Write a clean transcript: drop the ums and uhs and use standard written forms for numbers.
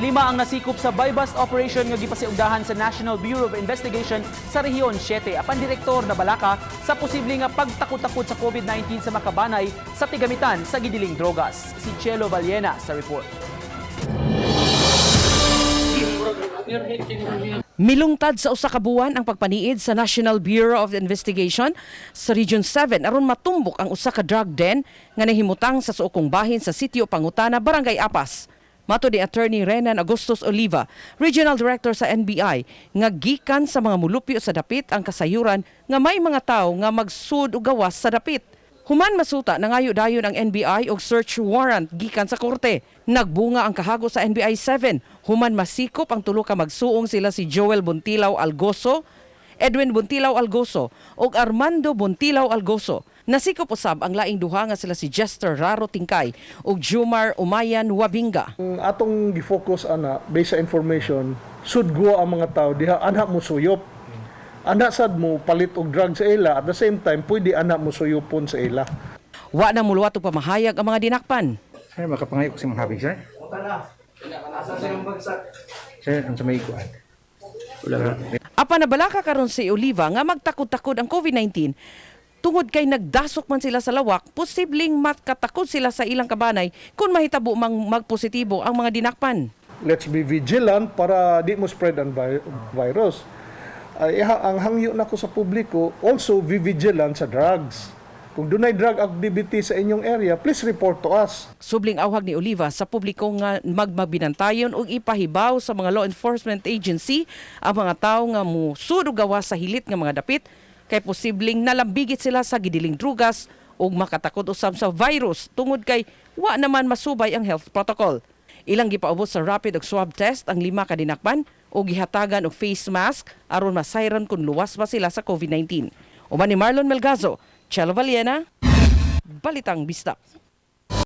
Lima ang nasikop sa buy-bust operation nga gipasiugdahan sa National Bureau of Investigation sa Rehiyon 7 apan direktor na balaka sa posibleng nga pagtakot-takot sa COVID-19 sa makabanay sa tigamitan sa gidiling drogas. Si Chelo Vallena sa report. Milungtad sa usa ka buwan ang pagpaniid sa National Bureau of Investigation sa Region 7 aron matumbok ang usa ka drug den nga nahimutang sa suokong bahin sa sitio Pangutana, Barangay Apas. Mato ni Attorney Renan Agustos Oliva, Regional Director sa NBI, nga gikan sa mga mulupyo sa dapit ang kasayuran nga may mga tawo nga magsud og gawas sa dapit. Human masuta nangayo dayon ang NBI og search warrant gikan sa korte. Nagbunga ang kahago sa NBI 7. Human masikop ang tulo ka magsuong sila si Joel Buntilaw Algoso, Edwin Buntilaw Algoso ug Armando Buntilaw Algoso. Nasikop usab ang laing duha nga sila si Jester Raro Tingkay ug Jumar Umayan Wabinga. Atong gi-focus ana based sa information, should go ang mga tao diha ana mo suyop. Ana sad mo palit og drug sa ila at the same time pwede ana mo suyopon sa ila. Wa na muluwat og pamahayag ang mga dinakpan. Sir, makapangayo ko sa mga habig, sir. Sir, ang sa may ikuan. Apan nabalaka karon si Oliva nga magtakod-takod ang COVID-19 tungod kay nagdasok man sila sa lawak, posibleng makatakod sila sa ilang kabanay kung mahitabo mang magpositibo ang mga dinakpan. Let's be vigilant para di mo spread ang virus. Ang hangyo nako sa publiko, also be vigilant sa drugs. Kung dunay drug activity sa inyong area, please report to us. Subling awhag ni Oliva sa publiko nga magmagbinantayon ug ipahibaw sa mga law enforcement agency ang mga tawo nga musud og gawas sa hilit nga mga dapit kay posibleng nalambigit sila sa gidiling drugas ug makatakod usab sa virus tungod kay wa naman masubay ang health protocol. Ilang gipaubos sa rapid ug swab test ang 5 ka dinakpan ug gihatagan og face mask aron masayron kung luwas ba sila sa COVID-19. Uban ni Marlon Melgazo, Chelo Vallena, Balitang Bistak.